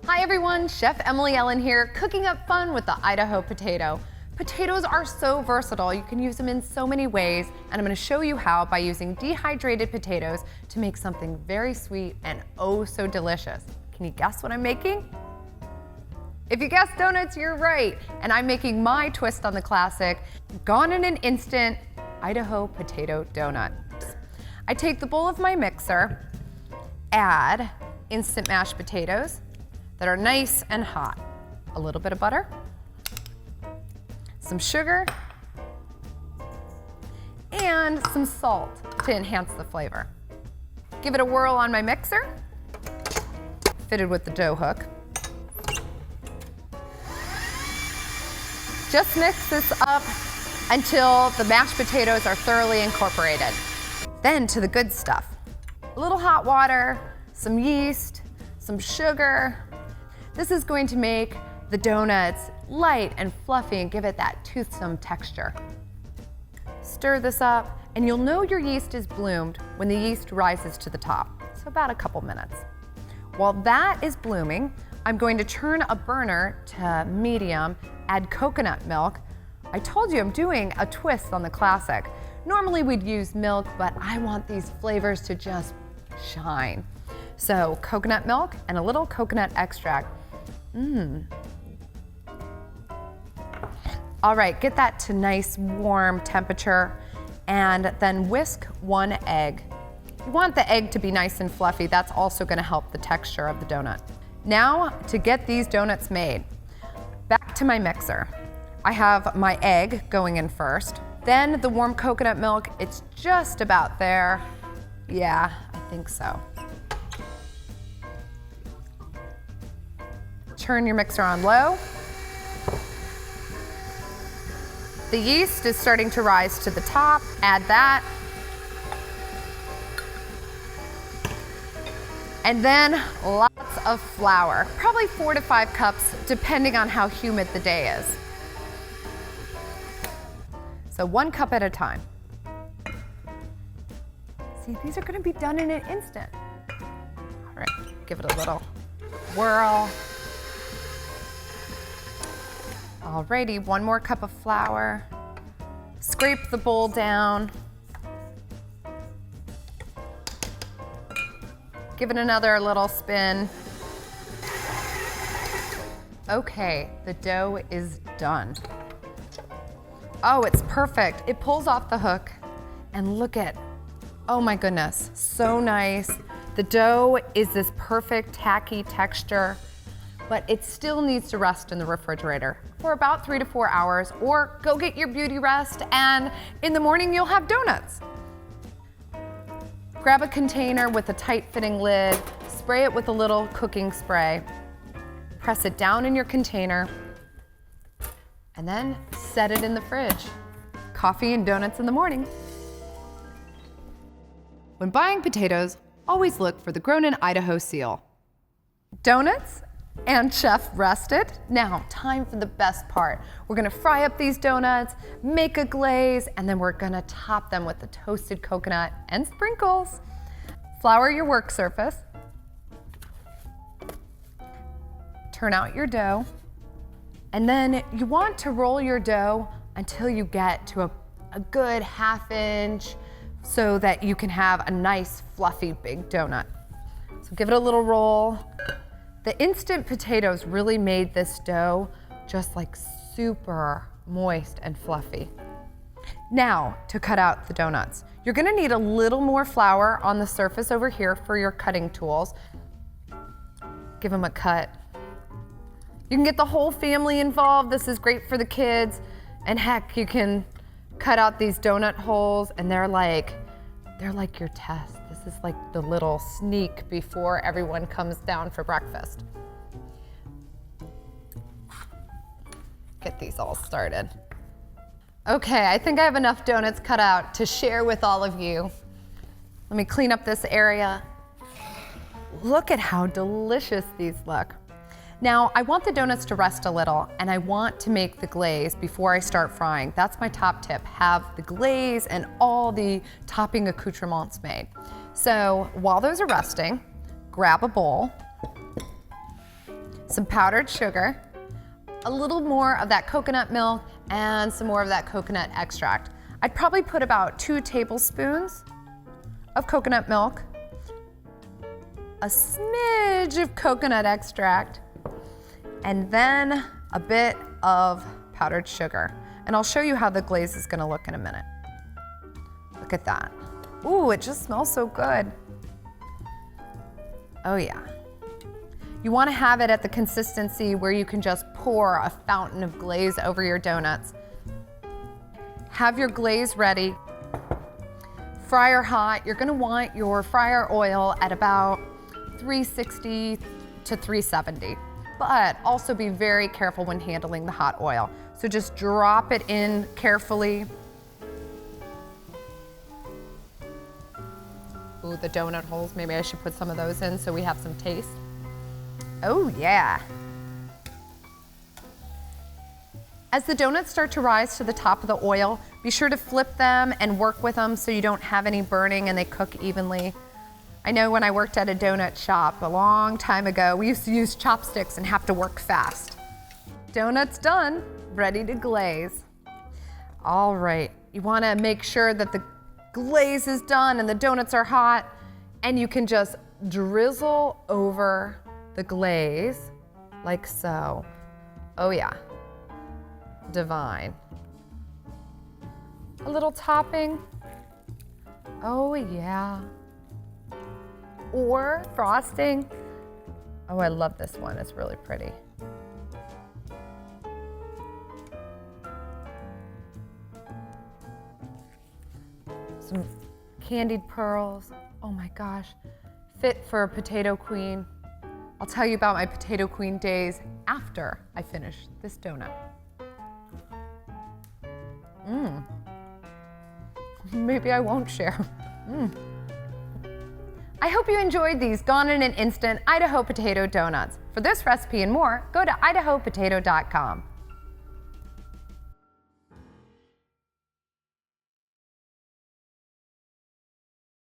Hi everyone, Chef Emily Ellen here, cooking up fun with the Idaho potato. Potatoes are so versatile, you can use them in so many ways, and I'm going to show you how by using dehydrated potatoes to make something very sweet and oh so delicious. Can you guess what I'm making? If you guessed donuts, you're right, and I'm making my twist on the classic, gone in an instant, Idaho potato donut. I take the bowl of my mixer, add instant mashed potatoes that are nice and hot, a little bit of butter, some sugar, and some salt to enhance the flavor. Give it a whirl on my mixer, fitted with the dough hook. Just mix this up until the mashed potatoes are thoroughly incorporated. Then to the good stuff. A little hot water, some yeast, some sugar. This is going to make the donuts light and fluffy and give it that toothsome texture. Stir this up, and you'll know your yeast is bloomed when the yeast rises to the top, so about a couple minutes. While that is blooming, I'm going to turn a burner to medium, add coconut milk. I told you I'm doing a twist on the classic. Normally we'd use milk, but I want these flavors to just shine. So coconut milk and a little coconut extract. All right, get that to nice warm temperature and then whisk one egg. You want the egg to be nice and fluffy. That's also gonna help the texture of the donut. Now to get these donuts made, back to my mixer. I have my egg going in first, then the warm coconut milk. It's just about there. Yeah, I think so. Turn your mixer on low. The yeast is starting to rise to the top. Add that. And then lots of flour, probably 4 to 5 cups, depending on how humid the day is. So 1 cup at a time. See, these are gonna be done in an instant. All right, give it a little whirl. Alrighty, 1 more cup of flour. Scrape the bowl down. Give it another little spin. Okay, the dough is done. Oh, it's perfect. It pulls off the hook, and look at, oh my goodness, so nice. The dough is this perfect tacky texture, but it still needs to rest in the refrigerator for about 3 to 4 hours, or go get your beauty rest, and in the morning you'll have donuts. Grab a container with a tight-fitting lid, spray it with a little cooking spray, press it down in your container, and then set it in the fridge. Coffee and donuts in the morning. When buying potatoes, always look for the Grown in Idaho seal. Donuts and chef rested. Now, time for the best part. We're gonna fry up these donuts, make a glaze, and then we're gonna top them with the toasted coconut and sprinkles. Flour your work surface. Turn out your dough. And then you want to roll your dough until you get to a good 1/2 inch so that you can have a nice fluffy big donut. So give it a little roll. The instant potatoes really made this dough just like super moist and fluffy. Now to cut out the donuts. You're gonna need a little more flour on the surface over here for your cutting tools. Give them a cut. You can get the whole family involved. This is great for the kids. And heck, you can cut out these donut holes, and they're like your test. This is like the little sneak before everyone comes down for breakfast. Get these all started. Okay, I think I have enough donuts cut out to share with all of you. Let me clean up this area. Look at how delicious these look. Now, I want the donuts to rest a little, and I want to make the glaze before I start frying. That's my top tip. Have the glaze and all the topping accoutrements made. So while those are resting, grab a bowl, some powdered sugar, a little more of that coconut milk, and some more of that coconut extract. I'd probably put about 2 tablespoons of coconut milk, a smidge of coconut extract, and then a bit of powdered sugar. And I'll show you how the glaze is gonna look in a minute. Look at that. Ooh, it just smells so good. Oh yeah. You wanna have it at the consistency where you can just pour a fountain of glaze over your donuts. Have your glaze ready. Fryer hot. You're gonna want your fryer oil at about 360 to 370. But also be very careful when handling the hot oil. So just drop it in carefully. Ooh, the donut holes, maybe I should put some of those in so we have some taste. Oh yeah. As the donuts start to rise to the top of the oil, be sure to flip them and work with them so you don't have any burning and they cook evenly. I know when I worked at a donut shop a long time ago, we used to use chopsticks and have to work fast. Donuts done, ready to glaze. All right, you wanna make sure that the glaze is done and the donuts are hot, and you can just drizzle over the glaze like so. Oh yeah, divine. A little topping. Oh yeah. Or frosting. Oh, I love this one, it's really pretty. Some candied pearls. Oh my gosh, fit for a potato queen. I'll tell you about my potato queen days after I finish this donut. Maybe I won't share. I hope you enjoyed these gone in an instant Idaho potato donuts. For this recipe and more, go to idahopotato.com.